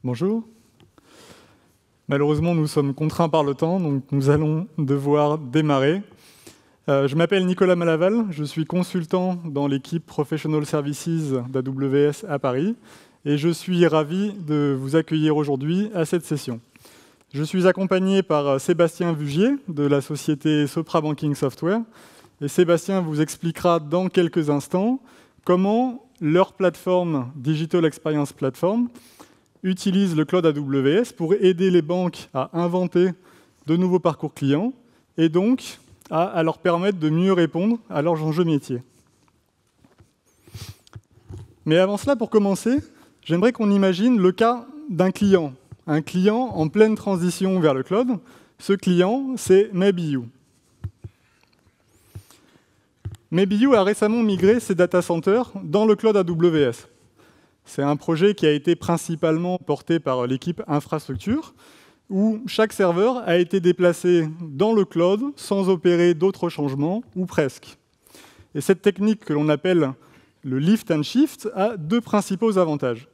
Bonjour. Malheureusement, nous sommes contraints par le temps, donc nous allons devoir démarrer. Je m'appelle Nicolas Malaval, je suis consultant dans l'équipe Professional Services d'AWS à Paris et je suis ravi de vous accueillir aujourd'hui à cette session. Je suis accompagné par Sébastien Vugier de la société Sopra Banking Software et Sébastien vous expliquera dans quelques instants comment leur plateforme Digital Experience Platform utilise le cloud AWS pour aider les banques à inventer de nouveaux parcours clients et donc à leur permettre de mieux répondre à leurs enjeux métiers. Mais avant cela, pour commencer, j'aimerais qu'on imagine le cas d'un client, un client en pleine transition vers le cloud. Ce client, c'est Maybe-You. Maybe-You a récemment migré ses data centers dans le cloud AWS. C'est un projet qui a été principalement porté par l'équipe infrastructure, où chaque serveur a été déplacé dans le cloud sans opérer d'autres changements, ou presque. Et cette technique que l'on appelle le lift and shift a deux principaux avantages.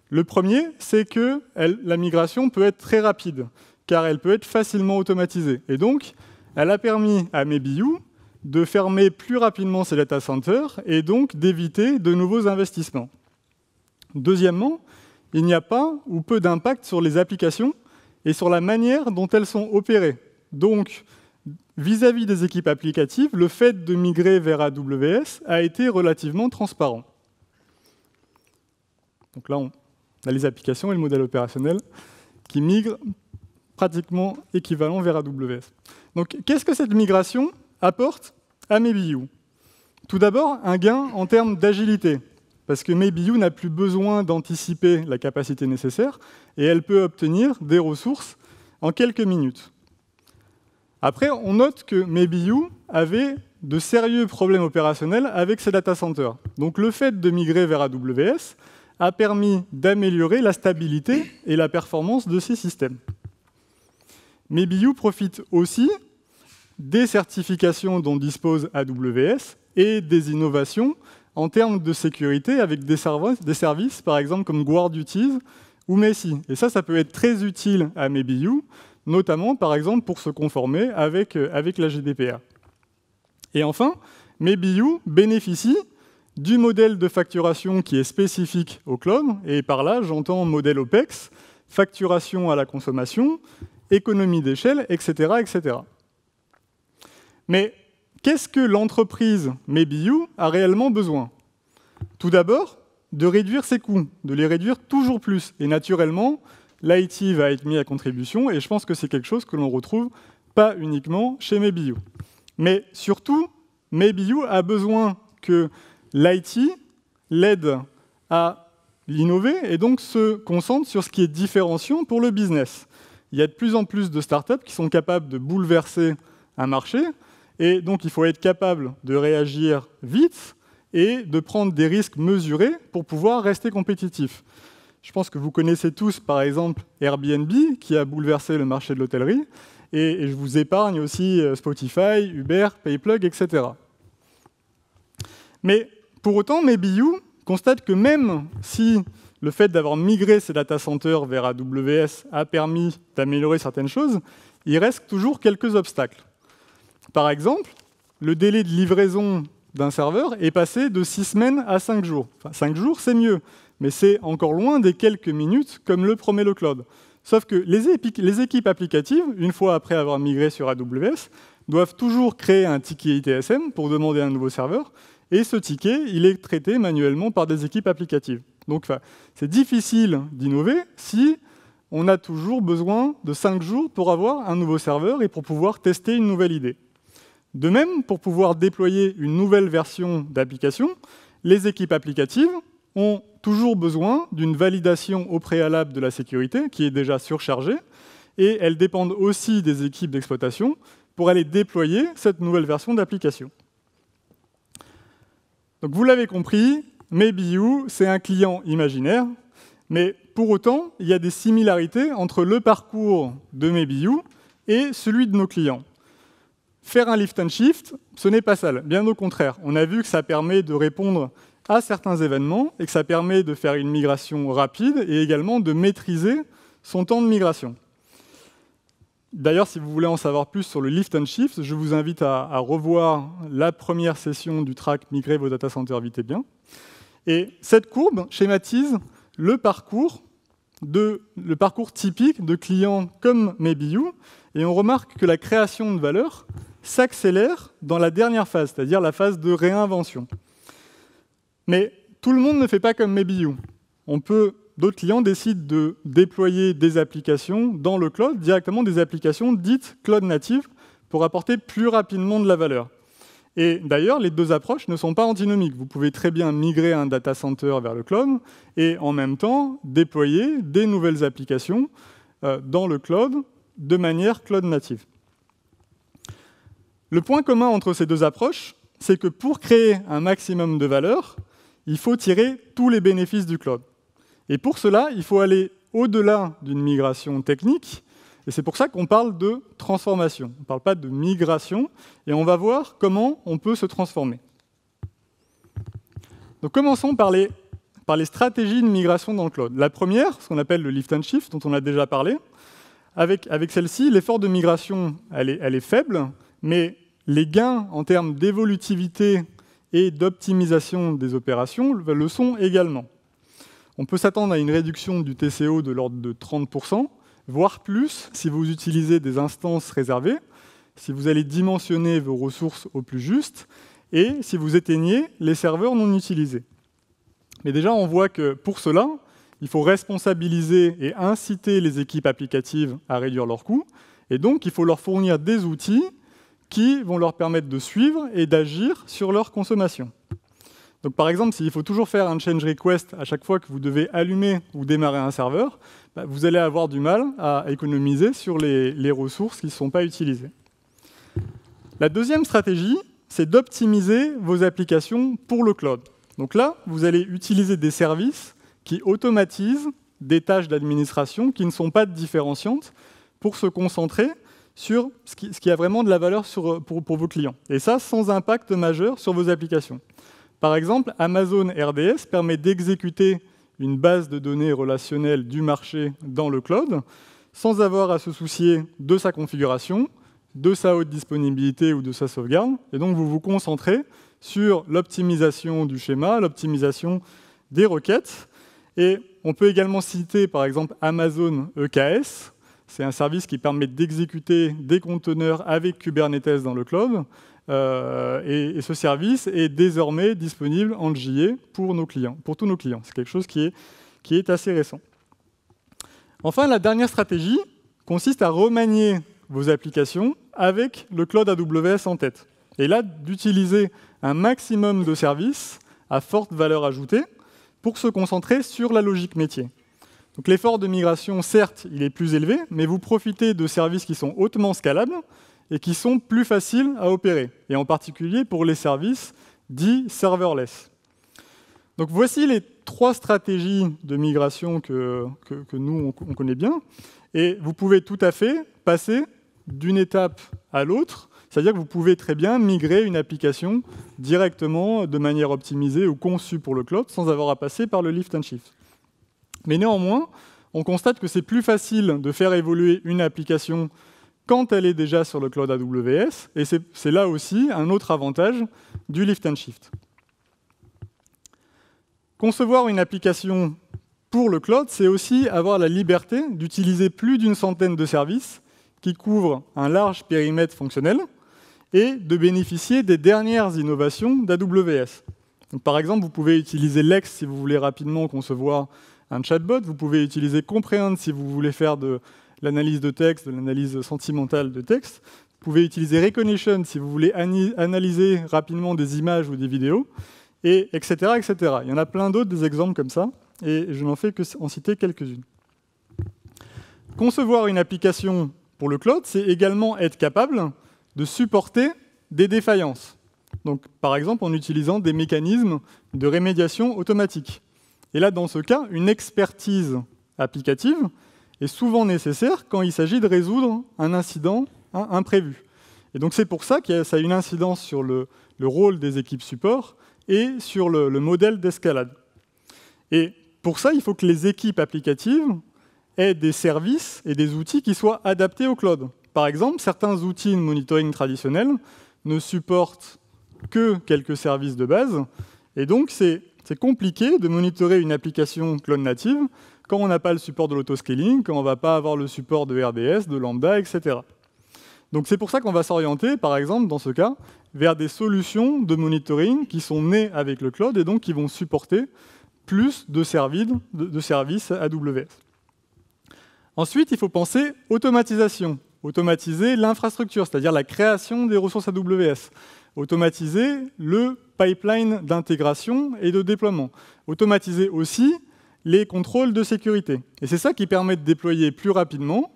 Le premier, c'est que la migration peut être très rapide, car elle peut être facilement automatisée. Et donc, elle a permis à Maybe-You de fermer plus rapidement ses data centers et donc d'éviter de nouveaux investissements. Deuxièmement, il n'y a pas ou peu d'impact sur les applications et sur la manière dont elles sont opérées. Donc, vis-à-vis des équipes applicatives, le fait de migrer vers AWS a été relativement transparent. Donc là, on a les applications et le modèle opérationnel qui migrent pratiquement équivalent vers AWS. Donc, qu'est-ce que cette migration apporte à Maybe-You? Tout d'abord, un gain en termes d'agilité, parce que Maybe-You n'a plus besoin d'anticiper la capacité nécessaire et elle peut obtenir des ressources en quelques minutes. Après, on note que Maybe-You avait de sérieux problèmes opérationnels avec ses data centers. Donc le fait de migrer vers AWS a permis d'améliorer la stabilité et la performance de ces systèmes. Maybe-You profite aussi des certifications dont dispose AWS et des innovations en termes de sécurité avec des services, par exemple, comme Guard Duties ou Messi. Et ça peut être très utile à Maybe-You, notamment, par exemple, pour se conformer avec la GDPR. Et enfin, Maybe-You bénéficie du modèle de facturation qui est spécifique au cloud, et par là, j'entends modèle OPEX, facturation à la consommation, économie d'échelle, etc., etc. Mais qu'est-ce que l'entreprise Maybe-You a réellement besoin? Tout d'abord, de réduire ses coûts, de les réduire toujours plus. Et naturellement, l'IT va être mis à contribution, et je pense que c'est quelque chose que l'on retrouve pas uniquement chez Maybe-You. Mais surtout, Maybe-You a besoin que l'IT l'aide à l'innover et donc se concentre sur ce qui est différenciant pour le business. Il y a de plus en plus de startups qui sont capables de bouleverser un marché, et donc, il faut être capable de réagir vite et de prendre des risques mesurés pour pouvoir rester compétitif. Je pense que vous connaissez tous, par exemple, Airbnb, qui a bouleversé le marché de l'hôtellerie, et je vous épargne aussi Spotify, Uber, Payplug, etc. Mais pour autant, Maybe-You constate que même si le fait d'avoir migré ses data centers vers AWS a permis d'améliorer certaines choses, il reste toujours quelques obstacles. Par exemple, le délai de livraison d'un serveur est passé de 6 semaines à 5 jours. Enfin, 5 jours, c'est mieux, mais c'est encore loin des quelques minutes comme le promet le cloud. Sauf que les équipes applicatives, une fois après avoir migré sur AWS, doivent toujours créer un ticket ITSM pour demander un nouveau serveur, et ce ticket, il est traité manuellement par des équipes applicatives. Donc, c'est difficile d'innover si on a toujours besoin de 5 jours pour avoir un nouveau serveur et pour pouvoir tester une nouvelle idée. De même, pour pouvoir déployer une nouvelle version d'application, les équipes applicatives ont toujours besoin d'une validation au préalable de la sécurité, qui est déjà surchargée, et elles dépendent aussi des équipes d'exploitation pour aller déployer cette nouvelle version d'application. Donc vous l'avez compris, Maybe-You, c'est un client imaginaire, mais pour autant, il y a des similarités entre le parcours de Maybe-You et celui de nos clients. Faire un lift and shift, ce n'est pas ça, bien au contraire. On a vu que ça permet de répondre à certains événements et que ça permet de faire une migration rapide et également de maîtriser son temps de migration. D'ailleurs, si vous voulez en savoir plus sur le lift and shift, je vous invite à revoir la première session du track « Migrer vos data centers vite et bien ». Et cette courbe schématise le parcours typique de clients comme MaybeYou, et on remarque que la création de valeur s'accélère dans la dernière phase, c'est-à-dire la phase de réinvention. Mais tout le monde ne fait pas comme MaybeYou. D'autres clients décident de déployer des applications dans le cloud, directement des applications dites cloud native, pour apporter plus rapidement de la valeur. Et d'ailleurs, les deux approches ne sont pas antinomiques. Vous pouvez très bien migrer un data center vers le cloud et en même temps déployer des nouvelles applications dans le cloud de manière cloud native. Le point commun entre ces deux approches, c'est que pour créer un maximum de valeur, il faut tirer tous les bénéfices du cloud. Et pour cela, il faut aller au-delà d'une migration technique, et c'est pour ça qu'on parle de transformation. On ne parle pas de migration, et on va voir comment on peut se transformer. Donc commençons par les stratégies de migration dans le cloud. La première, ce qu'on appelle le lift and shift, dont on a déjà parlé. Avec celle-ci, l'effort de migration, elle est faible, mais les gains en termes d'évolutivité et d'optimisation des opérations le sont également. On peut s'attendre à une réduction du TCO de l'ordre de 30%, voire plus si vous utilisez des instances réservées, si vous allez dimensionner vos ressources au plus juste, et si vous éteignez les serveurs non utilisés. Mais déjà, on voit que pour cela, il faut responsabiliser et inciter les équipes applicatives à réduire leurs coûts, et donc il faut leur fournir des outils qui vont leur permettre de suivre et d'agir sur leur consommation. Donc, par exemple, s'il faut toujours faire un change request à chaque fois que vous devez allumer ou démarrer un serveur, vous allez avoir du mal à économiser sur les ressources qui ne sont pas utilisées. La deuxième stratégie, c'est d'optimiser vos applications pour le cloud. Donc là, vous allez utiliser des services qui automatisent des tâches d'administration qui ne sont pas différenciantes pour se concentrer sur ce qui a vraiment de la valeur pour vos clients. Et ça, sans impact majeur sur vos applications. Par exemple, Amazon RDS permet d'exécuter une base de données relationnelle du marché dans le cloud sans avoir à se soucier de sa configuration, de sa haute disponibilité ou de sa sauvegarde. Et donc, vous vous concentrez sur l'optimisation du schéma, l'optimisation des requêtes. Et on peut également citer, par exemple, Amazon EKS. C'est un service qui permet d'exécuter des conteneurs avec Kubernetes dans le cloud. Et ce service est désormais disponible en JA pour nos clients, pour tous nos clients. C'est quelque chose qui est assez récent. Enfin, la dernière stratégie consiste à remanier vos applications avec le cloud AWS en tête. Et là, d'utiliser un maximum de services à forte valeur ajoutée pour se concentrer sur la logique métier. Donc l'effort de migration, certes, il est plus élevé, mais vous profitez de services qui sont hautement scalables et qui sont plus faciles à opérer, et en particulier pour les services dits serverless. Donc voici les trois stratégies de migration que nous, on connaît bien, et vous pouvez tout à fait passer d'une étape à l'autre, c'est-à-dire que vous pouvez très bien migrer une application directement de manière optimisée ou conçue pour le cloud sans avoir à passer par le lift and shift. Mais néanmoins, on constate que c'est plus facile de faire évoluer une application quand elle est déjà sur le cloud AWS, et c'est là aussi un autre avantage du lift and shift. Concevoir une application pour le cloud, c'est aussi avoir la liberté d'utiliser plus d'une centaine de services qui couvrent un large périmètre fonctionnel et de bénéficier des dernières innovations d'AWS. Par exemple, vous pouvez utiliser Lex si vous voulez rapidement concevoir un chatbot, vous pouvez utiliser Comprehend si vous voulez faire de l'analyse de texte, de l'analyse sentimentale de texte. Vous pouvez utiliser Recognition si vous voulez analyser rapidement des images ou des vidéos, et etc., etc. Il y en a plein d'autres, des exemples comme ça, et je n'en fais que en citer quelques-unes. Concevoir une application pour le cloud, c'est également être capable de supporter des défaillances. Donc, par exemple, en utilisant des mécanismes de rémédiation automatique. Et là, dans ce cas, une expertise applicative est souvent nécessaire quand il s'agit de résoudre un incident imprévu. Et donc c'est pour ça que ça a une incidence sur le rôle des équipes support et sur le modèle d'escalade. Et pour ça, il faut que les équipes applicatives aient des services et des outils qui soient adaptés au cloud. Par exemple, certains outils de monitoring traditionnels ne supportent que quelques services de base, et donc c'est compliqué de monitorer une application cloud native quand on n'a pas le support de l'autoscaling, quand on ne va pas avoir le support de RDS, de Lambda, etc. Donc c'est pour ça qu'on va s'orienter, par exemple, dans ce cas, vers des solutions de monitoring qui sont nées avec le cloud et donc qui vont supporter plus de services AWS. Ensuite, il faut penser automatisation. Automatiser l'infrastructure, c'est-à-dire la création des ressources AWS. Automatiser le pipeline d'intégration et de déploiement. Automatiser aussi les contrôles de sécurité. Et c'est ça qui permet de déployer plus rapidement,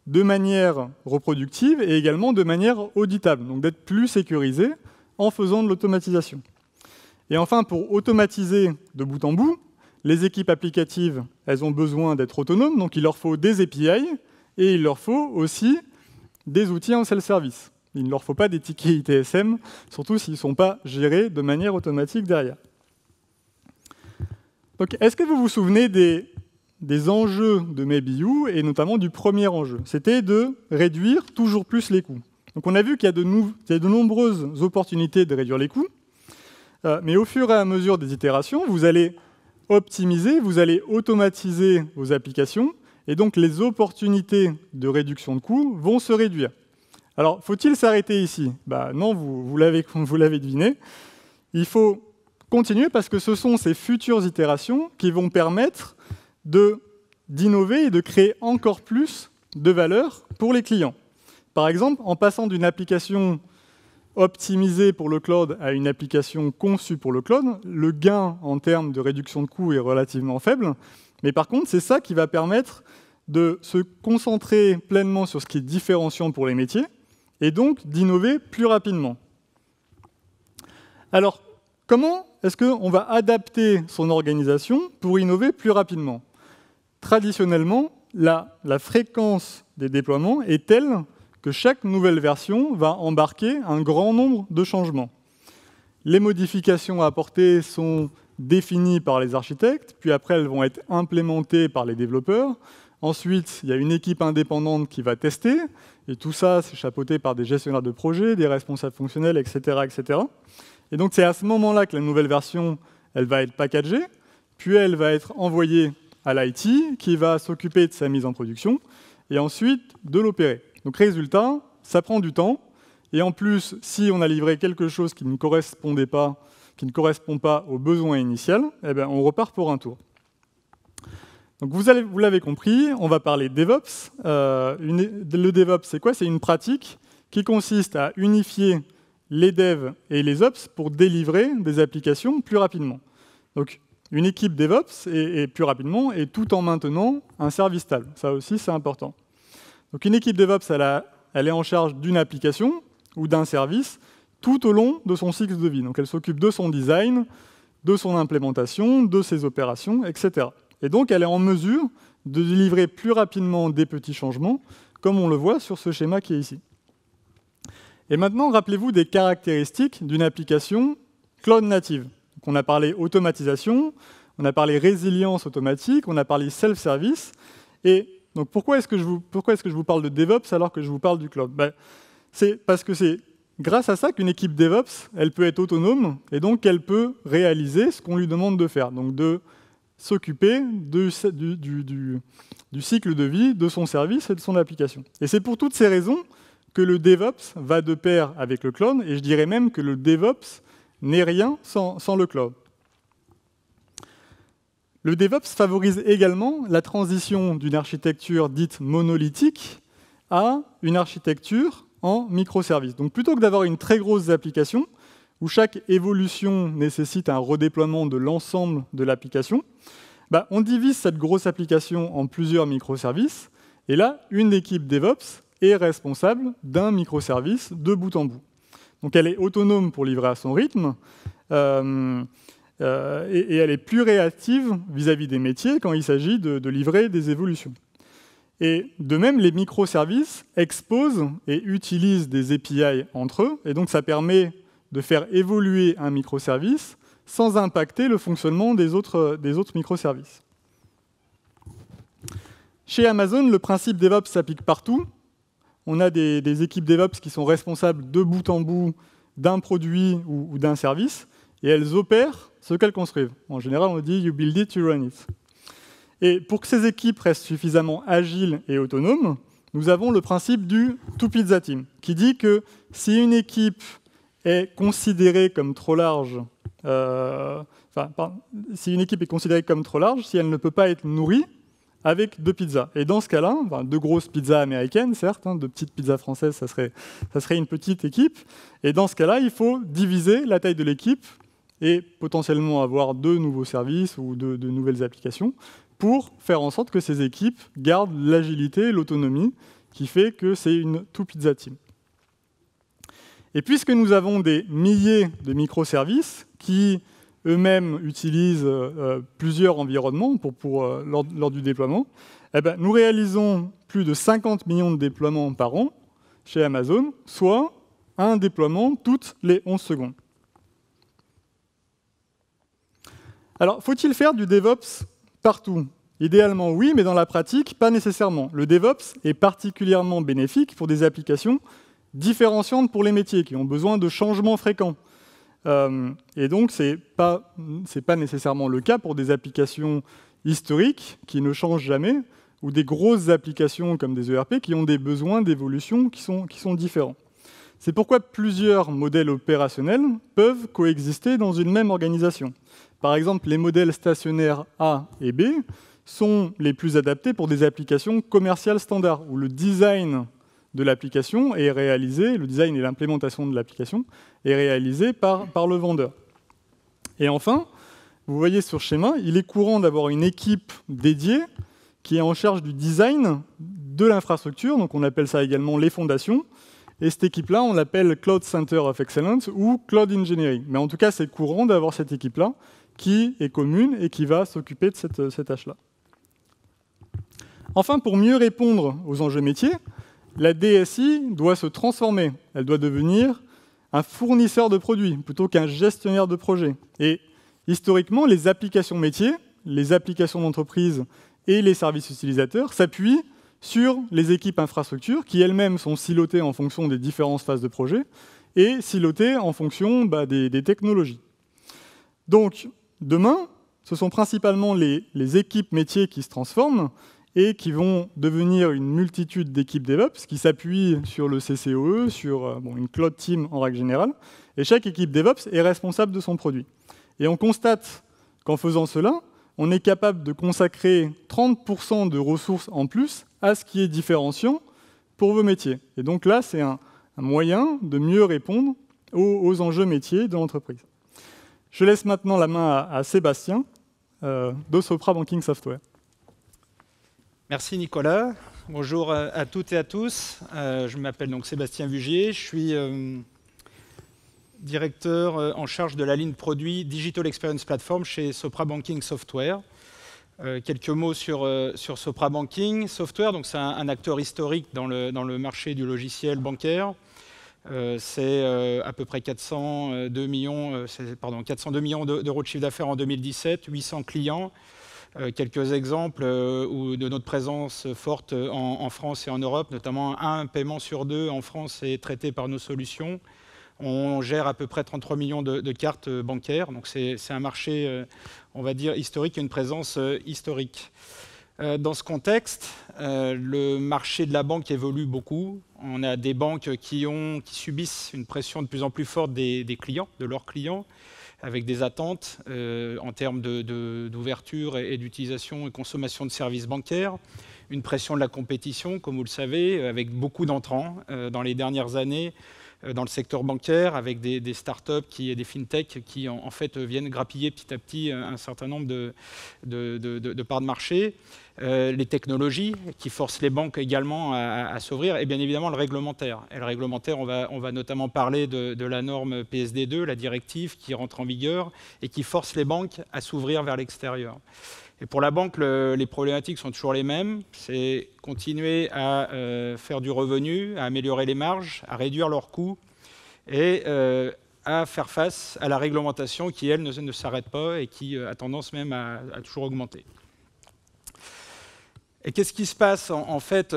de manière reproductive et également de manière auditable, donc d'être plus sécurisé en faisant de l'automatisation. Et enfin, pour automatiser de bout en bout, les équipes applicatives, elles ont besoin d'être autonomes, donc il leur faut des API et il leur faut aussi des outils en self-service. Il ne leur faut pas des tickets ITSM, surtout s'ils ne sont pas gérés de manière automatique derrière. Donc, est-ce que vous vous souvenez des enjeux de Maybe et notamment du premier enjeu? C'était de réduire toujours plus les coûts. Donc, on a vu qu'il y a de nombreuses opportunités de réduire les coûts, mais au fur et à mesure des itérations, vous allez optimiser, vous allez automatiser vos applications, et donc les opportunités de réduction de coûts vont se réduire. Alors, faut-il s'arrêter ici? Non, vous l'avez deviné. Il faut continuer parce que ce sont ces futures itérations qui vont permettre d'innover et de créer encore plus de valeur pour les clients. Par exemple, en passant d'une application optimisée pour le cloud à une application conçue pour le cloud, le gain en termes de réduction de coûts est relativement faible. Mais par contre, c'est ça qui va permettre de se concentrer pleinement sur ce qui est différenciant pour les métiers et donc d'innover plus rapidement. Alors, comment est-ce qu'on va adapter son organisation pour innover plus rapidement? Traditionnellement, la fréquence des déploiements est telle que chaque nouvelle version va embarquer un grand nombre de changements. Les modifications à apporter sont définies par les architectes, puis après elles vont être implémentées par les développeurs. Ensuite, il y a une équipe indépendante qui va tester, et tout ça, c'est chapeauté par des gestionnaires de projet, des responsables fonctionnels, etc., etc. Et donc, c'est à ce moment-là que la nouvelle version, elle va être packagée, puis elle va être envoyée à l'IT, qui va s'occuper de sa mise en production, et ensuite de l'opérer. Donc, résultat, ça prend du temps, et en plus, si on a livré quelque chose qui ne correspond pas aux besoins initiaux, eh bien, on repart pour un tour. Donc vous l'avez compris, on va parler DevOps. Le DevOps, c'est quoi? C'est une pratique qui consiste à unifier les devs et les ops pour délivrer des applications plus rapidement. Donc une équipe DevOps et plus rapidement, et tout en maintenant un service stable. Ça aussi, c'est important. Donc une équipe DevOps, elle est en charge d'une application ou d'un service tout au long de son cycle de vie. Donc elle s'occupe de son design, de son implémentation, de ses opérations, etc. Et donc, elle est en mesure de délivrer plus rapidement des petits changements, comme on le voit sur ce schéma qui est ici. Et maintenant, rappelez-vous des caractéristiques d'une application cloud native. Donc, on a parlé automatisation, on a parlé résilience automatique, on a parlé self-service. Et donc, pourquoi est-ce que je vous parle de DevOps alors que je vous parle du cloud? C'est parce que c'est grâce à ça qu'une équipe DevOps, elle peut être autonome, et donc elle peut réaliser ce qu'on lui demande de faire. Donc, de s'occuper du cycle de vie de son service et de son application. Et c'est pour toutes ces raisons que le DevOps va de pair avec le cloud, et je dirais même que le DevOps n'est rien sans le cloud. Le DevOps favorise également la transition d'une architecture dite monolithique à une architecture en microservices. Donc plutôt que d'avoir une très grosse application, où chaque évolution nécessite un redéploiement de l'ensemble de l'application, on divise cette grosse application en plusieurs microservices, et là, une équipe DevOps est responsable d'un microservice de bout en bout. Donc elle est autonome pour livrer à son rythme, et elle est plus réactive vis-à-vis des métiers quand il s'agit de livrer des évolutions. Et de même, les microservices exposent et utilisent des API entre eux, et donc ça permet de faire évoluer un microservice sans impacter le fonctionnement des autres microservices. Chez Amazon, le principe DevOps s'applique partout. On a des équipes DevOps qui sont responsables de bout en bout d'un produit ou d'un service, et elles opèrent ce qu'elles construisent. En général, on dit « you build it, you run it ». Et pour que ces équipes restent suffisamment agiles et autonomes, nous avons le principe du « two pizza team », qui dit que si une équipe est considérée comme trop large, si une équipe est considérée comme trop large, si elle ne peut pas être nourrie avec 2 pizzas. Et dans ce cas-là, 2 grosses pizzas américaines, certes, 2 petites pizzas françaises, ça serait une petite équipe. Et dans ce cas-là, il faut diviser la taille de l'équipe et potentiellement avoir 2 nouveaux services ou de nouvelles applications pour faire en sorte que ces équipes gardent l'agilité et l'autonomie qui fait que c'est une two pizza team. Et puisque nous avons des milliers de microservices qui eux-mêmes utilisent plusieurs environnements lors du déploiement, nous réalisons plus de 50 millions de déploiements par an chez Amazon, soit un déploiement toutes les 11 secondes. Alors, faut-il faire du DevOps partout? Idéalement, oui, mais dans la pratique, pas nécessairement. Le DevOps est particulièrement bénéfique pour des applications différenciantes pour les métiers qui ont besoin de changements fréquents. Et donc, ce n'est pas nécessairement le cas pour des applications historiques qui ne changent jamais, ou des grosses applications comme des ERP qui ont des besoins d'évolution qui sont différents. C'est pourquoi plusieurs modèles opérationnels peuvent coexister dans une même organisation. Par exemple, les modèles stationnaires A et B sont les plus adaptés pour des applications commerciales standards, où le design de l'application est réalisé, le design et l'implémentation de l'application est réalisé par le vendeur. Et enfin, vous voyez sur ce schéma, il est courant d'avoir une équipe dédiée qui est en charge du design de l'infrastructure, donc on appelle ça également les fondations, et cette équipe-là, on l'appelle Cloud Center of Excellence ou Cloud Engineering. Mais en tout cas, c'est courant d'avoir cette équipe-là qui est commune et qui va s'occuper de cette tâche-là. Enfin, pour mieux répondre aux enjeux métiers, la DSI doit se transformer. Elle doit devenir un fournisseur de produits plutôt qu'un gestionnaire de projet. Et historiquement, les applications métiers, les applications d'entreprise et les services utilisateurs s'appuient sur les équipes infrastructures qui elles-mêmes sont silotées en fonction des différentes phases de projet et silotées en fonction des technologies. Donc, demain, ce sont principalement les équipes métiers qui se transforment et qui vont devenir une multitude d'équipes DevOps qui s'appuient sur le CCOE, sur une cloud team en règle générale. Et chaque équipe DevOps est responsable de son produit. Et on constate qu'en faisant cela, on est capable de consacrer 30% de ressources en plus à ce qui est différenciant pour vos métiers. Et donc là, c'est un moyen de mieux répondre aux enjeux métiers de l'entreprise. Je laisse maintenant la main à Sébastien de Sopra Banking Software. Merci Nicolas. Bonjour à toutes et à tous. Je m'appelle donc Sébastien Vugier. Je suis directeur en charge de la ligne produit Digital Experience Platform chez Sopra Banking Software. Quelques mots sur Sopra Banking Software. Donc c'est un acteur historique dans le marché du logiciel bancaire. C'est à peu près 402 millions d'euros de chiffre d'affaires en 2017, 800 clients. Quelques exemples de notre présence forte en France et en Europe, notamment un paiement sur 2 en France est traité par nos solutions. On gère à peu près 33 millions de cartes bancaires, donc c'est un marché, on va dire, historique, une présence historique. Dans ce contexte, le marché de la banque évolue beaucoup. On a des banques qui subissent une pression de plus en plus forte des clients, de leurs clients, avec des attentes en termes d'ouverture et d'utilisation et consommation de services bancaires, une pression de la compétition, comme vous le savez, avec beaucoup d'entrants dans les dernières années dans le secteur bancaire, avec des startups et des fintechs qui en fait viennent grappiller petit à petit un certain nombre de parts de marché, les technologies qui forcent les banques également à s'ouvrir, et bien évidemment le réglementaire. Et le réglementaire, on va notamment parler de la norme PSD2, la directive qui rentre en vigueur et qui force les banques à s'ouvrir vers l'extérieur. Et pour la banque, les problématiques sont toujours les mêmes. C'est continuer à faire du revenu, à améliorer les marges, à réduire leurs coûts et à faire face à la réglementation qui, elle, ne s'arrête pas et qui a tendance même à toujours augmenter. Et qu'est-ce qui se passe en fait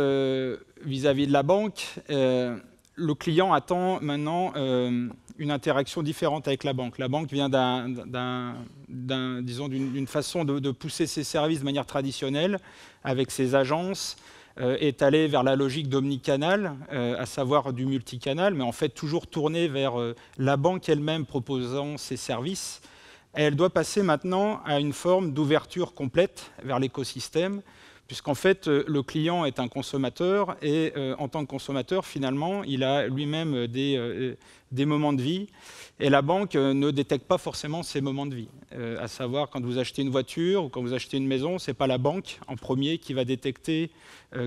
vis-à-vis de la banque? Le client attend maintenant une interaction différente avec la banque. La banque vient d'une façon de pousser ses services de manière traditionnelle, avec ses agences, est allée vers la logique d'omnicanal, à savoir du multicanal, mais en fait toujours tournée vers la banque elle-même proposant ses services. Et elle doit passer maintenant à une forme d'ouverture complète vers l'écosystème, puisqu'en fait, le client est un consommateur, et en tant que consommateur, finalement, il a lui-même des moments de vie, et la banque ne détecte pas forcément ces moments de vie. À savoir, quand vous achetez une voiture ou quand vous achetez une maison, ce n'est pas la banque en premier qui va détecter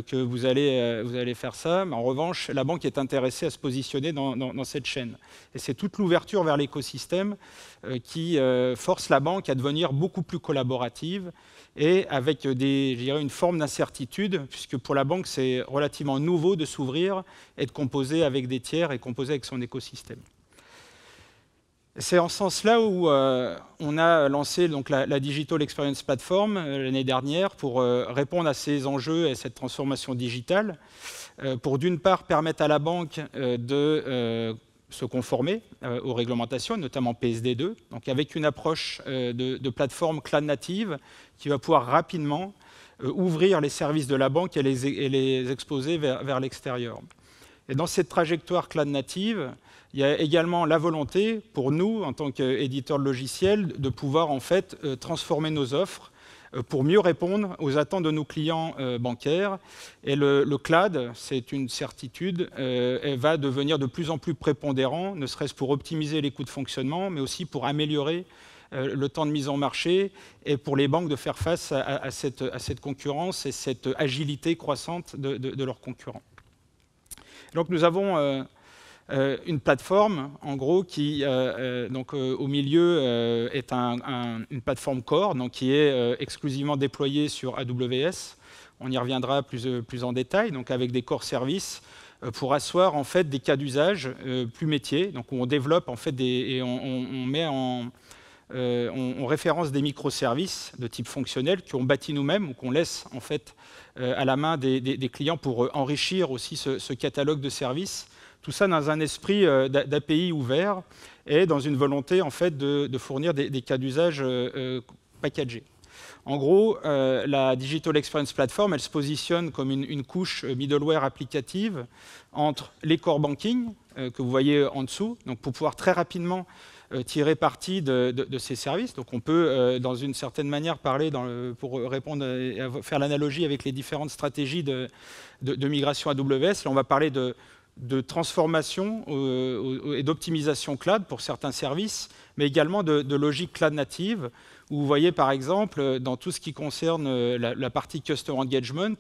que vous allez faire ça, mais en revanche, la banque est intéressée à se positionner dans cette chaîne. Et c'est toute l'ouverture vers l'écosystème qui force la banque à devenir beaucoup plus collaborative, et avec une forme d'incertitude, puisque pour la banque, c'est relativement nouveau de s'ouvrir et de composer avec des tiers et composer avec son écosystème. C'est en ce sens-là où on a lancé donc, la Digital Experience Platform l'année dernière pour répondre à ces enjeux et cette transformation digitale, pour d'une part permettre à la banque de se conformer aux réglementations, notamment PSD2, donc avec une approche de plateforme cloud native qui va pouvoir rapidement ouvrir les services de la banque et les exposer vers l'extérieur. Et dans cette trajectoire cloud native, il y a également la volonté pour nous, en tant qu'éditeurs de logiciels, de pouvoir en fait transformer nos offres pour mieux répondre aux attentes de nos clients bancaires. Et le cloud, c'est une certitude, va devenir de plus en plus prépondérant, ne serait-ce pour optimiser les coûts de fonctionnement, mais aussi pour améliorer le temps de mise en marché et pour les banques de faire face à cette concurrence et cette agilité croissante de leurs concurrents. Donc nous avons une plateforme, en gros, qui, au milieu, est une plateforme core, donc, qui est exclusivement déployée sur AWS. On y reviendra plus en détail, donc avec des core services pour asseoir en fait des cas d'usage plus métiers, donc où on développe en fait et on met on référence des microservices de type fonctionnel qu'on bâtit nous-mêmes ou qu'on laisse en fait à la main des clients pour enrichir aussi ce catalogue de services. Tout ça dans un esprit d'API ouvert et dans une volonté en fait, de fournir des cas d'usage packagés. En gros, la Digital Experience Platform, elle se positionne comme une couche middleware applicative entre les core banking, que vous voyez en dessous, donc pour pouvoir très rapidement tirer parti de ces services. Donc on peut, dans une certaine manière, parler, pour répondre et faire l'analogie avec les différentes stratégies de migration AWS. Là, on va parler de transformation et d'optimisation cloud pour certains services, mais également de logique cloud native, où vous voyez par exemple, dans tout ce qui concerne la partie Customer Engagement,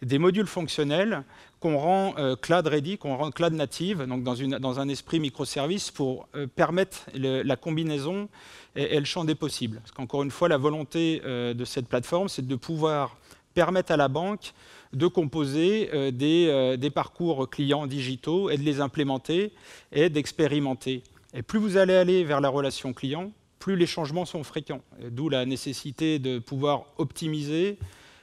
des modules fonctionnels qu'on rend cloud ready, qu'on rend cloud native, donc dans un esprit microservice pour permettre la combinaison et le champ des possibles. Parce qu'encore une fois, la volonté de cette plateforme, c'est de pouvoir permettre à la banque de composer des parcours clients digitaux et de les implémenter et d'expérimenter. Et plus vous allez aller vers la relation client, plus les changements sont fréquents. D'où la nécessité de pouvoir optimiser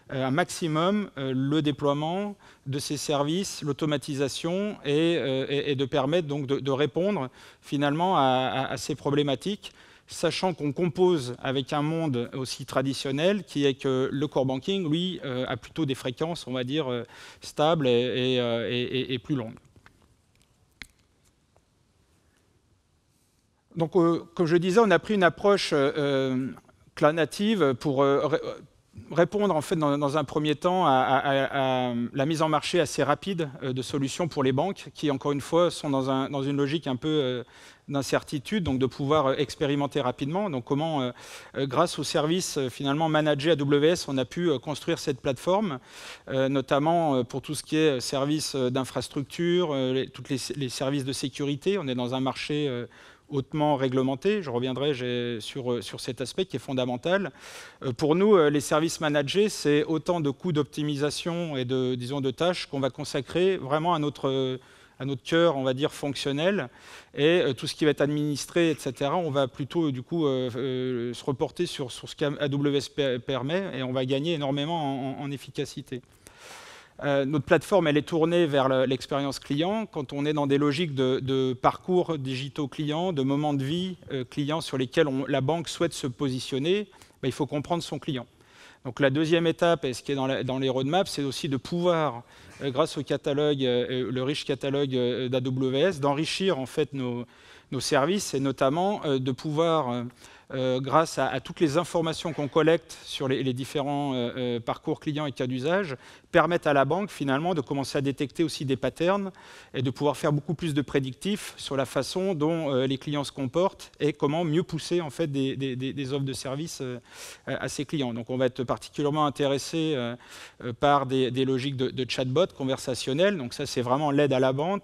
un maximum le déploiement de ces services, l'automatisation et de permettre donc de répondre finalement à ces problématiques, sachant qu'on compose avec un monde aussi traditionnel qui est que le core banking, lui, a plutôt des fréquences, on va dire, stables et plus longues. Donc, comme je disais, on a pris une approche cloud native pour répondre en fait dans un premier temps à la mise en marché assez rapide de solutions pour les banques qui, encore une fois, sont dans une logique un peu d'incertitude, donc de pouvoir expérimenter rapidement. Donc comment, grâce aux services finalement managés AWS, on a pu construire cette plateforme, notamment pour tout ce qui est services d'infrastructure, tous les services de sécurité. On est dans un marché hautement réglementé. Je reviendrai sur cet aspect qui est fondamental. Pour nous, les services managés, c'est autant de coûts d'optimisation et de tâches qu'on va consacrer vraiment à notre cœur, on va dire, fonctionnel. Et tout ce qui va être administré, etc., on va plutôt, du coup, se reporter sur ce qu'AWS permet, et on va gagner énormément en efficacité. Notre plateforme, elle est tournée vers l'expérience client. Quand on est dans des logiques de parcours digitaux clients, de moments de vie clients sur lesquels la banque souhaite se positionner, il faut comprendre son client. Donc la deuxième étape, et ce qui est dans les roadmaps, c'est aussi de pouvoir, grâce au catalogue, le riche catalogue d'AWS, d'enrichir en fait nos services, et notamment de pouvoir, grâce à toutes les informations qu'on collecte sur les différents parcours clients et cas d'usage, permettre à la banque finalement de commencer à détecter aussi des patterns et de pouvoir faire beaucoup plus de prédictifs sur la façon dont les clients se comportent et comment mieux pousser en fait des offres de services à ces clients. Donc on va être particulièrement intéressé par des logiques de chatbot conversationnel. Donc ça, c'est vraiment l'aide à la vente.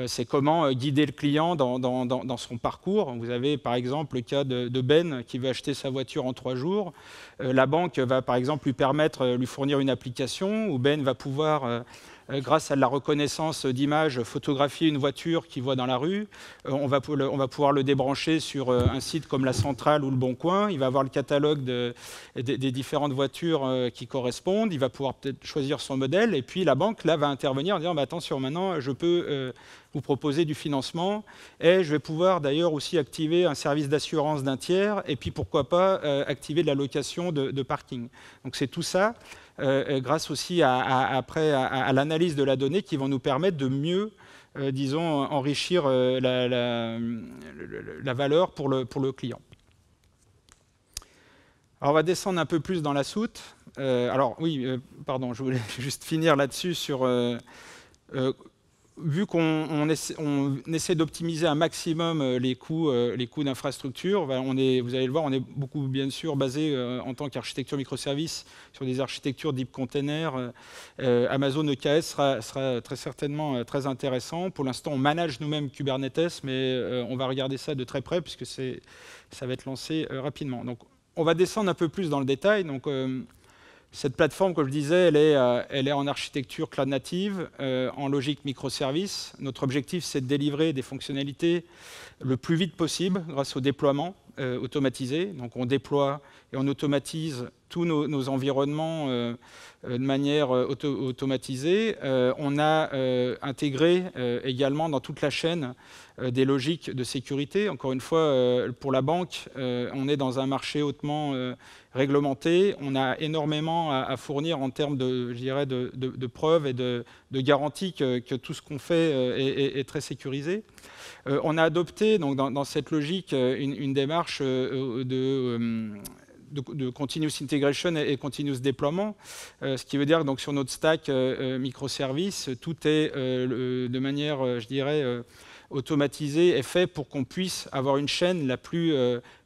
C'est comment guider le client dans son parcours. Vous avez par exemple le cas de Ben qui veut acheter sa voiture en 3 jours. La banque va par exemple lui fournir une application où Ben va pouvoir, grâce à de la reconnaissance d'images, photographier une voiture qu'il voit dans la rue. On va pouvoir le débrancher sur un site comme La Centrale ou Le Bon Coin. Il va avoir le catalogue des différentes voitures qui correspondent. Il va pouvoir peut-être choisir son modèle. Et puis la banque là, va intervenir en disant attention, maintenant je peux vous proposer du financement, et je vais pouvoir d'ailleurs aussi activer un service d'assurance d'un tiers, et puis pourquoi pas activer de la location de parking. Donc c'est tout ça, grâce aussi à l'analyse de la donnée, qui vont nous permettre de mieux, disons, enrichir la valeur pour le client. Alors on va descendre un peu plus dans la soute. Pardon, je voulais juste finir là-dessus sur... vu qu'on essaie d'optimiser un maximum les coûts d'infrastructure, vous allez le voir, on est beaucoup, bien sûr, basé en tant qu'architecture microservices sur des architectures deep container. Amazon EKS sera très certainement très intéressant. Pour l'instant, on manage nous-mêmes Kubernetes, mais on va regarder ça de très près puisque ça va être lancé rapidement. Donc, on va descendre un peu plus dans le détail. Donc, cette plateforme, comme je disais, elle est en architecture cloud native, en logique microservices. Notre objectif, c'est de délivrer des fonctionnalités le plus vite possible grâce au déploiement automatisé. Donc on déploie et on automatise tous nos environnements de manière automatisée. On a intégré également dans toute la chaîne des logiques de sécurité. Encore une fois, pour la banque, on est dans un marché hautement réglementé. On a énormément à fournir en termes de preuves et de garanties que tout ce qu'on fait est très sécurisé. On a adopté donc, dans cette logique une démarche de continuous integration et continuous déploiement, ce qui veut dire que donc, sur notre stack microservices, tout est de manière, automatisée et fait pour qu'on puisse avoir une chaîne la plus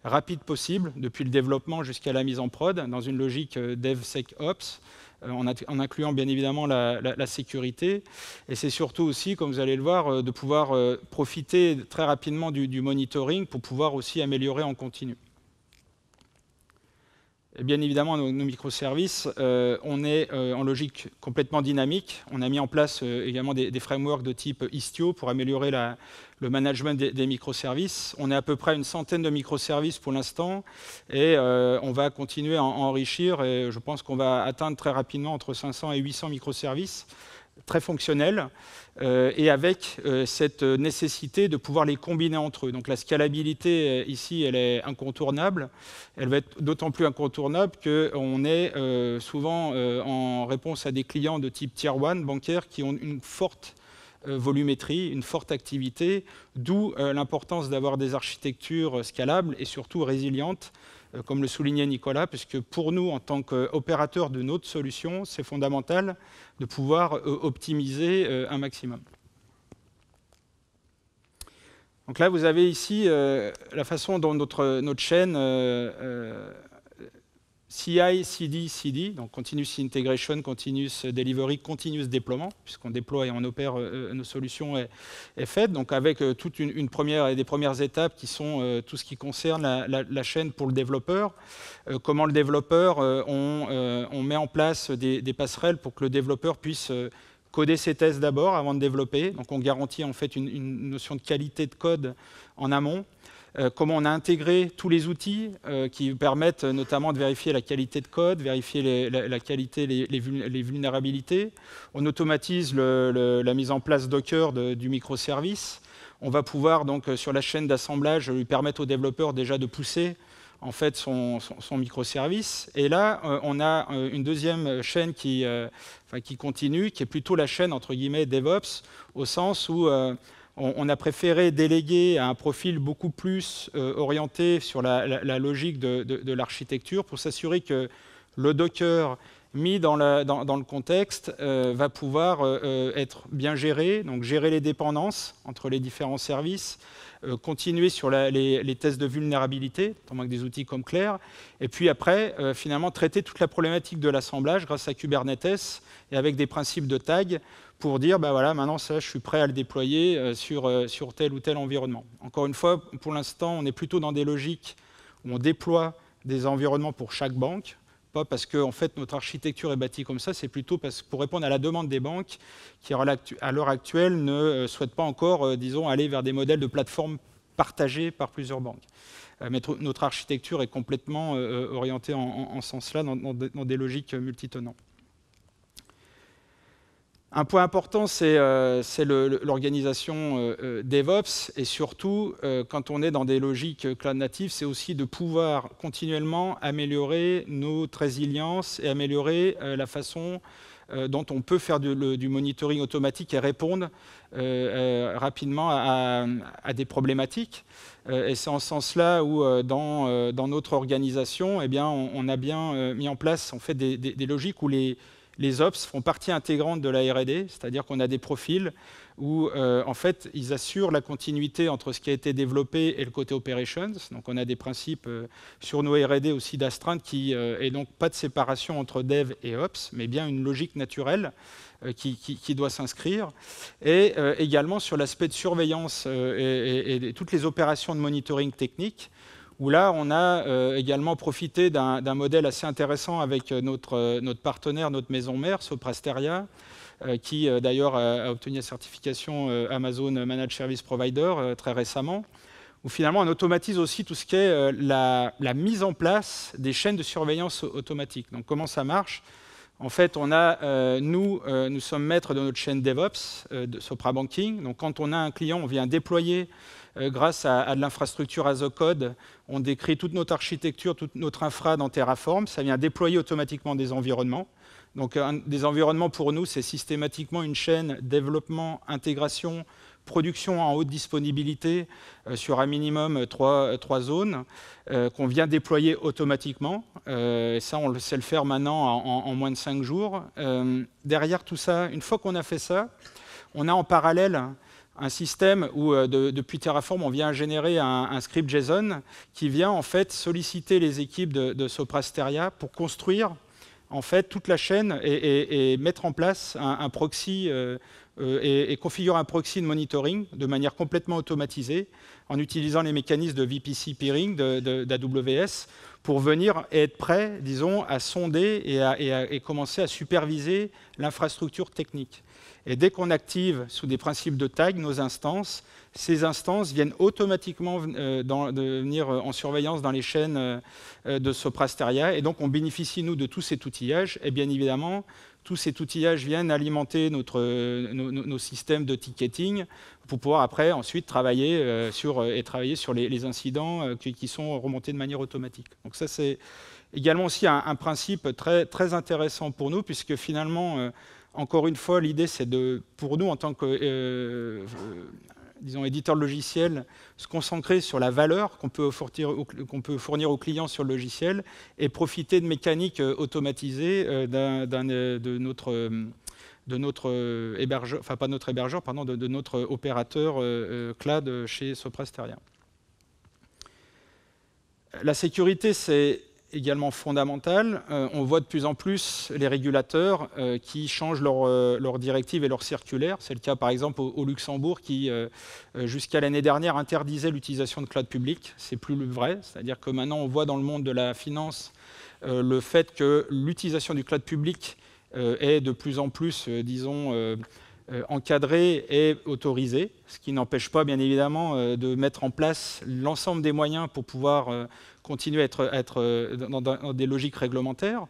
rapide possible, depuis le développement jusqu'à la mise en prod, dans une logique DevSecOps, en incluant bien évidemment la sécurité. Et c'est surtout aussi, comme vous allez le voir, de pouvoir profiter très rapidement du monitoring pour pouvoir aussi améliorer en continu. Et bien évidemment, nos microservices, on est en logique complètement dynamique. On a mis en place également des frameworks de type Istio pour améliorer le management des microservices. On est à peu près une centaine de microservices pour l'instant, et on va continuer à enrichir, et je pense qu'on va atteindre très rapidement entre 500 et 800 microservices très fonctionnels, et avec cette nécessité de pouvoir les combiner entre eux. Donc la scalabilité, ici, elle est incontournable. Elle va être d'autant plus incontournable qu'on est souvent en réponse à des clients de type Tier 1 bancaire qui ont une forte volumétrie, une forte activité, d'où l'importance d'avoir des architectures scalables et surtout résilientes, comme le soulignait Nicolas, puisque pour nous, en tant qu'opérateurs de notre solution, c'est fondamental de pouvoir optimiser un maximum. Donc là, vous avez ici la façon dont notre chaîne CI, CD, donc Continuous Integration, Continuous Delivery, Continuous Déploiement, puisqu'on déploie et on opère nos solutions, est faite. Donc avec toute des premières étapes qui sont tout ce qui concerne la chaîne pour le développeur. Comment le développeur, on met en place des passerelles pour que le développeur puisse coder ses tests d'abord avant de développer. Donc on garantit en fait une notion de qualité de code en amont. Comment on a intégré tous les outils qui permettent notamment de vérifier la qualité de code, vérifier la qualité, les vulnérabilités. On automatise la mise en place Docker du microservice. On va pouvoir, donc, sur la chaîne d'assemblage, lui permettre aux développeurs déjà de pousser en fait, son microservice. Et là, on a une deuxième chaîne qui continue, qui est plutôt la chaîne, entre guillemets, DevOps, au sens où on a préféré déléguer à un profil beaucoup plus orienté sur la logique de l'architecture pour s'assurer que le Docker mis dans le contexte va pouvoir être bien géré, donc gérer les dépendances entre les différents services, continuer sur les tests de vulnérabilité, notamment avec des outils comme Clair, et puis après, finalement, traiter toute la problématique de l'assemblage grâce à Kubernetes et avec des principes de tag pour dire, bah voilà, maintenant ça, je suis prêt à le déployer sur tel ou tel environnement. Encore une fois, pour l'instant, on est plutôt dans des logiques où on déploie des environnements pour chaque banque, pas parce que en fait, notre architecture est bâtie comme ça, c'est plutôt pour répondre à la demande des banques qui, à l'heure actuelle, ne souhaitent pas encore, disons, aller vers des modèles de plateforme partagés par plusieurs banques. Mais notre architecture est complètement orientée en ce sens-là, dans des logiques multitenants. Un point important, c'est l'organisation DevOps, et surtout, quand on est dans des logiques cloud natives, c'est aussi de pouvoir continuellement améliorer notre résilience et améliorer la façon dont on peut faire du monitoring automatique et répondre rapidement à des problématiques. Et c'est en ce sens-là où, dans notre organisation, eh bien, on a bien mis en place en fait, des logiques où les ops font partie intégrante de la R&D, c'est-à-dire qu'on a des profils où, en fait, ils assurent la continuité entre ce qui a été développé et le côté operations. Donc, on a des principes sur nos R&D aussi d'astreinte et donc pas de séparation entre dev et ops, mais bien une logique naturelle qui doit s'inscrire. Et également sur l'aspect de surveillance et toutes les opérations de monitoring technique, où là, on a également profité d'un modèle assez intéressant avec notre partenaire, notre maison mère, Soprasteria, qui d'ailleurs a obtenu la certification Amazon Managed Service Provider très récemment, où finalement on automatise aussi tout ce qui est la mise en place des chaînes de surveillance automatique. Donc comment ça marche ? En fait, nous sommes maîtres de notre chaîne DevOps, de Sopra Banking. Donc quand on a un client, on vient déployer grâce à de l'infrastructure as a code, on décrit toute notre architecture, toute notre infra dans Terraform. Ça vient déployer automatiquement des environnements. Donc, des environnements, pour nous, c'est systématiquement une chaîne développement, intégration, production en haute disponibilité sur un minimum 3 zones qu'on vient déployer automatiquement. Et ça, on sait le faire maintenant en moins de 5 jours. Derrière tout ça, une fois qu'on a fait ça, on a en parallèle un système où, depuis Terraform, on vient générer un script JSON qui vient en fait solliciter les équipes de Soprasteria pour construire en fait toute la chaîne et mettre en place un proxy et configurer un proxy de monitoring de manière complètement automatisée en utilisant les mécanismes de VPC peering d'AWS pour venir et être prêt, disons, à sonder et commencer à superviser l'infrastructure technique. Et dès qu'on active sous des principes de tag nos instances, ces instances viennent automatiquement venir en surveillance dans les chaînes de Soprasteria. Et donc, on bénéficie, nous, de tout cet outillage. Et bien évidemment, tout cet outillage vient alimenter nos systèmes de ticketing pour pouvoir après, ensuite, travailler sur les incidents qui sont remontés de manière automatique. Donc ça, c'est également aussi un principe très, très intéressant pour nous, puisque finalement, encore une fois, l'idée, c'est pour nous, en tant que disons, éditeur de logiciel, se concentrer sur la valeur qu'on peut fournir aux clients sur le logiciel et profiter de mécaniques automatisées de notre hébergeur, enfin pas notre hébergeur, pardon, de notre opérateur cloud chez Soprasteria. La sécurité, c'est également fondamental. On voit de plus en plus les régulateurs qui changent leurs directives et leurs circulaires. C'est le cas par exemple au Luxembourg qui, jusqu'à l'année dernière, interdisait l'utilisation de cloud public. C'est plus vrai, c'est-à-dire que maintenant on voit dans le monde de la finance le fait que l'utilisation du cloud public est de plus en plus, disons, encadré et autorisé, ce qui n'empêche pas, bien évidemment, de mettre en place l'ensemble des moyens pour pouvoir continuer à être dans des logiques réglementaires.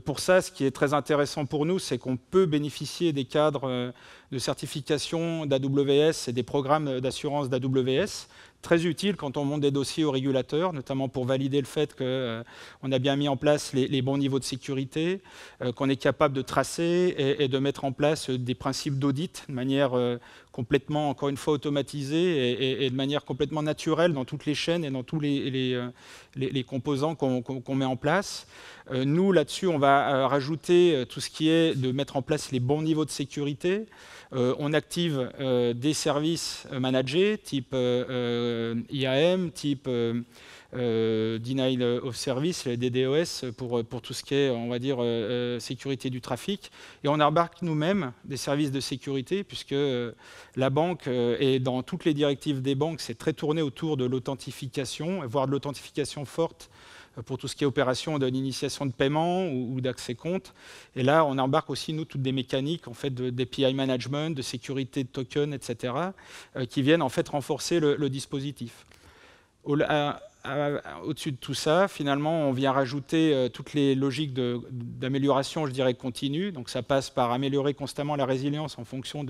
Pour ça, ce qui est très intéressant pour nous, c'est qu'on peut bénéficier des cadres de certification d'AWS et des programmes d'assurance d'AWS, très utile quand on monte des dossiers au régulateur, notamment pour valider le fait qu'on a bien mis en place les bons niveaux de sécurité, qu'on est capable de tracer et de mettre en place des principes d'audit de manière complètement, encore une fois, automatisée et de manière complètement naturelle dans toutes les chaînes et dans tous les composants qu'on met en place. Nous, là-dessus, on va rajouter tout ce qui est de mettre en place les bons niveaux de sécurité. On active des services managés, type IAM, type Denial of Service, les DDoS, pour tout ce qui est, on va dire, sécurité du trafic. Et on embarque nous-mêmes des services de sécurité, puisque la banque, et dans toutes les directives des banques, c'est très tourné autour de l'authentification, voire de l'authentification forte, pour tout ce qui est opération d'initiation de paiement ou d'accès compte. Et là, on embarque aussi, nous, toutes des mécaniques en fait, d'API management, de sécurité de token, etc., qui viennent en fait renforcer le dispositif. Au-dessus de tout ça, finalement, on vient rajouter toutes les logiques d'amélioration, je dirais, continue. Donc ça passe par améliorer constamment la résilience en fonction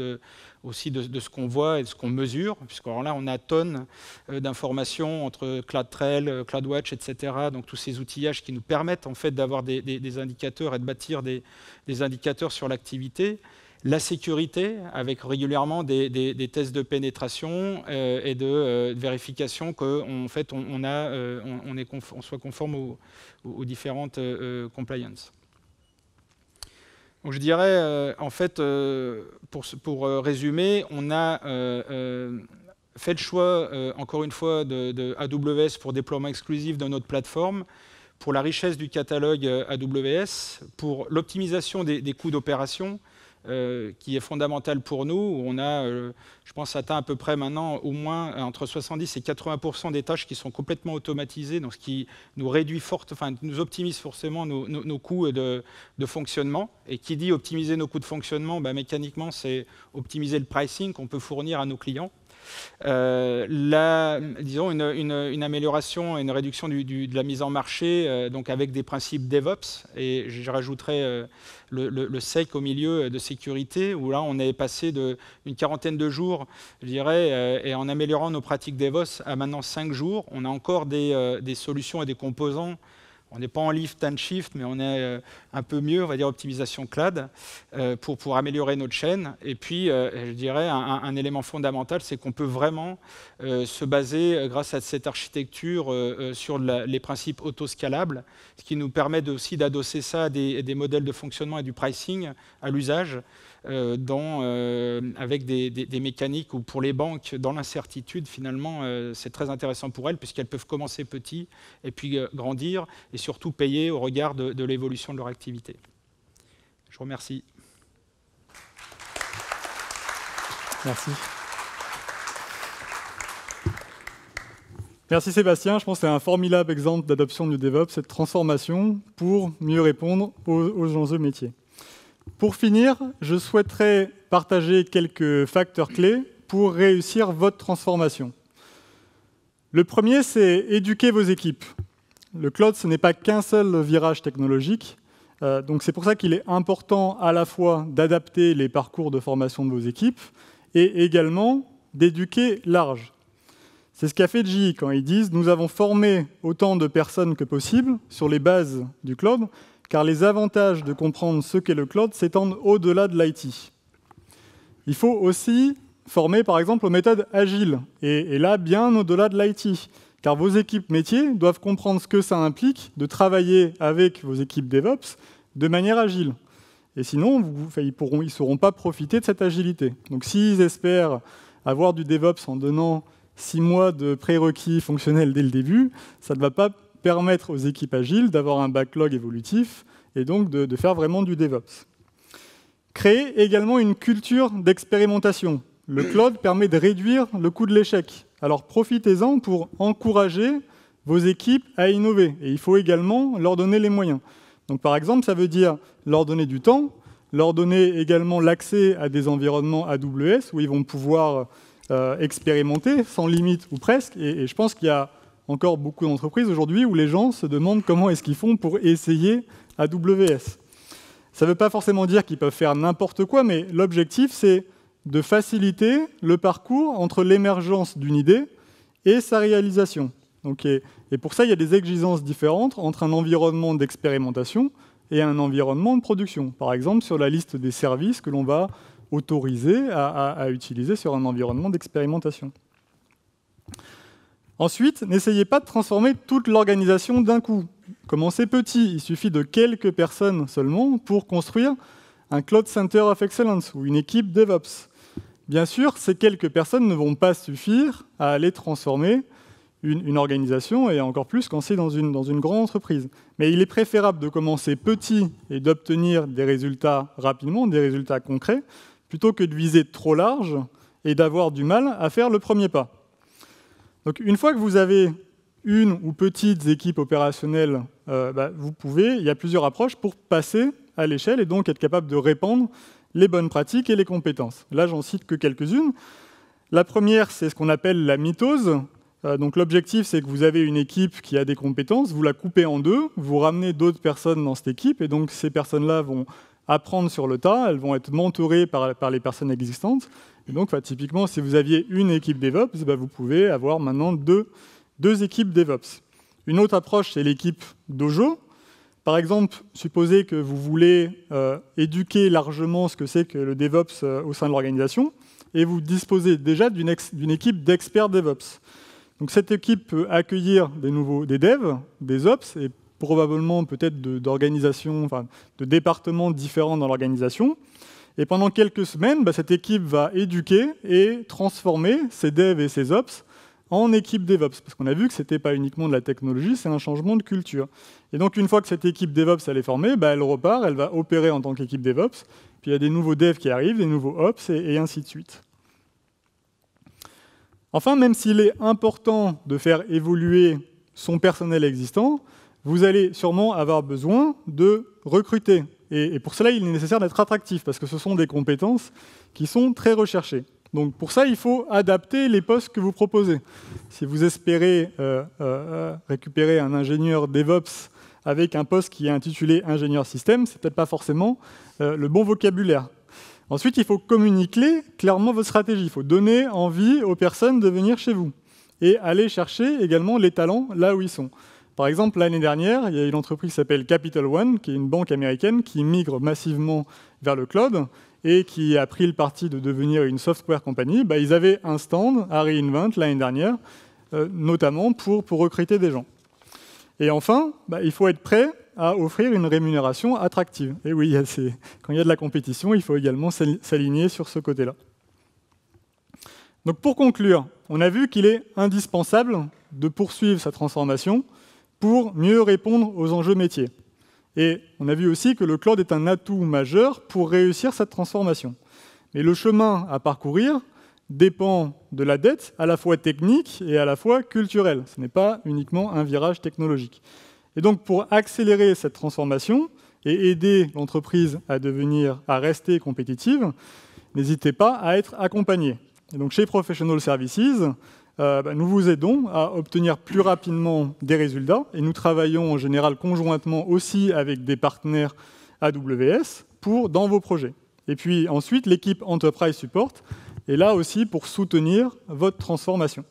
aussi de ce qu'on voit et de ce qu'on mesure, puisque alors là, on a tonnes d'informations entre CloudTrail, CloudWatch, etc. Donc tous ces outillages qui nous permettent en fait d'avoir des indicateurs et de bâtir des indicateurs sur l'activité. La sécurité, avec régulièrement des tests de pénétration et de vérification qu'on fait, on soit conforme aux différentes compliance. Donc je dirais, en fait, pour résumer, on a fait le choix, encore une fois, de AWS pour déploiement exclusif de notre plateforme, pour la richesse du catalogue AWS, pour l'optimisation des coûts d'opération, qui est fondamental pour nous, où on a, je pense, atteint à peu près maintenant au moins entre 70 et 80% des tâches qui sont complètement automatisées, donc ce qui nous réduit nous optimise forcément nos coûts de fonctionnement. Et qui dit optimiser nos coûts de fonctionnement, mécaniquement, c'est optimiser le pricing qu'on peut fournir à nos clients. Disons une amélioration et une réduction de la mise en marché, donc avec des principes DevOps, et je rajouterai le SEC au milieu de sécurité, où là on est passé d'une quarantaine de jours, je dirais, et en améliorant nos pratiques DevOps à maintenant 5 jours. On a encore des solutions et des composants. On n'est pas en lift and shift, mais on est un peu mieux, on va dire optimisation cloud, pour améliorer notre chaîne. Et puis, je dirais, un élément fondamental, c'est qu'on peut vraiment se baser, grâce à cette architecture, sur les principes autoscalables, ce qui nous permet aussi d'adosser ça à des modèles de fonctionnement et du pricing à l'usage, avec des mécaniques où pour les banques, dans l'incertitude, finalement, c'est très intéressant pour elles, puisqu'elles peuvent commencer petit et puis grandir, et surtout payer au regard de l'évolution de leur activité. Je vous remercie. Merci. Merci Sébastien, je pense que c'est un formidable exemple d'adoption du DevOps, cette transformation pour mieux répondre aux enjeux métiers. Pour finir, je souhaiterais partager quelques facteurs clés pour réussir votre transformation. Le premier, c'est éduquer vos équipes. Le cloud, ce n'est pas qu'un seul virage technologique. Donc c'est pour ça qu'il est important à la fois d'adapter les parcours de formation de vos équipes et également d'éduquer large. C'est ce qu'a fait GE quand ils disent « Nous avons formé autant de personnes que possible sur les bases du cloud », car les avantages de comprendre ce qu'est le cloud s'étendent au-delà de l'IT. Il faut aussi former, par exemple, aux méthodes agiles, et là, bien au-delà de l'IT, car vos équipes métiers doivent comprendre ce que ça implique de travailler avec vos équipes DevOps de manière agile. Et sinon, ils ne sauront pas profiter de cette agilité. Donc s'ils espèrent avoir du DevOps en donnant 6 mois de prérequis fonctionnels dès le début, ça ne va pas permettre aux équipes agiles d'avoir un backlog évolutif et donc de faire vraiment du DevOps. Créer également une culture d'expérimentation. Le cloud permet de réduire le coût de l'échec. Alors profitez-en pour encourager vos équipes à innover. Et il faut également leur donner les moyens. Donc par exemple, ça veut dire leur donner du temps leur donner également l'accès à des environnements AWS où ils vont pouvoir expérimenter sans limite ou presque. Et je pense qu'il y a encore beaucoup d'entreprises aujourd'hui où les gens se demandent comment est-ce qu'ils font pour essayer AWS. Ça ne veut pas forcément dire qu'ils peuvent faire n'importe quoi, mais l'objectif, c'est de faciliter le parcours entre l'émergence d'une idée et sa réalisation. Donc, et pour ça, il y a des exigences différentes entre un environnement d'expérimentation et un environnement de production. Par exemple, sur la liste des services que l'on va autoriser à utiliser sur un environnement d'expérimentation. Ensuite, n'essayez pas de transformer toute l'organisation d'un coup. Commencez petit, il suffit de quelques personnes seulement pour construire un Cloud Center of Excellence ou une équipe DevOps. Bien sûr, ces quelques personnes ne vont pas suffire à aller transformer une organisation, et encore plus quand c'est dans une grande entreprise. Mais il est préférable de commencer petit et d'obtenir des résultats rapidement, des résultats concrets, plutôt que de viser trop large et d'avoir du mal à faire le premier pas. Donc, une fois que vous avez une ou petites équipes opérationnelles, il y a plusieurs approches pour passer à l'échelle et donc être capable de répandre les bonnes pratiques et les compétences. Là, j'en cite que quelques-unes. La première, c'est ce qu'on appelle la mitose. Donc l'objectif, c'est que vous avez une équipe qui a des compétences, vous la coupez en deux, vous ramenez d'autres personnes dans cette équipe, et donc ces personnes-là vont apprendre sur le tas, elles vont être mentorées par les personnes existantes. Et donc, typiquement, si vous aviez une équipe DevOps, vous pouvez avoir maintenant deux équipes DevOps. Une autre approche, c'est l'équipe Dojo. Par exemple, supposez que vous voulez éduquer largement ce que c'est que le DevOps au sein de l'organisation, et vous disposez déjà d'une équipe d'experts DevOps. Donc cette équipe peut accueillir des devs, des ops, et probablement peut-être d'organisations, de départements différents dans l'organisation. Et pendant quelques semaines, cette équipe va éduquer et transformer ces devs et ces ops en équipe DevOps. Parce qu'on a vu que ce n'était pas uniquement de la technologie, c'est un changement de culture. Et donc une fois que cette équipe DevOps elle est formée, elle repart, elle va opérer en tant qu'équipe DevOps. Puis il y a des nouveaux devs qui arrivent, des nouveaux ops, et ainsi de suite. Enfin, même s'il est important de faire évoluer son personnel existant, vous allez sûrement avoir besoin de recruter. Et pour cela, il est nécessaire d'être attractif, parce que ce sont des compétences qui sont très recherchées. Donc pour ça, il faut adapter les postes que vous proposez. Si vous espérez récupérer un ingénieur DevOps avec un poste qui est intitulé ingénieur système, ce n'est peut-être pas forcément le bon vocabulaire. Ensuite, il faut communiquer clairement votre stratégie. Il faut donner envie aux personnes de venir chez vous et aller chercher également les talents là où ils sont. Par exemple, l'année dernière, il y a une entreprise qui s'appelle Capital One, qui est une banque américaine qui migre massivement vers le cloud et qui a pris le parti de devenir une software company. Ils avaient un stand à re:Invent l'année dernière, notamment pour recruter des gens. Et enfin, il faut être prêt à offrir une rémunération attractive. Et oui, quand il y a de la compétition, il faut également s'aligner sur ce côté-là. Donc pour conclure, on a vu qu'il est indispensable de poursuivre sa transformation pour mieux répondre aux enjeux métiers. Et on a vu aussi que le cloud est un atout majeur pour réussir cette transformation. Mais le chemin à parcourir dépend de la dette à la fois technique et à la fois culturelle. Ce n'est pas uniquement un virage technologique. Et donc, pour accélérer cette transformation et aider l'entreprise à rester compétitive, n'hésitez pas à être accompagné. Et donc, chez Professional Services, nous vous aidons à obtenir plus rapidement des résultats et nous travaillons en général conjointement aussi avec des partenaires AWS dans vos projets. Et puis ensuite, l'équipe Enterprise Support est là aussi pour soutenir votre transformation.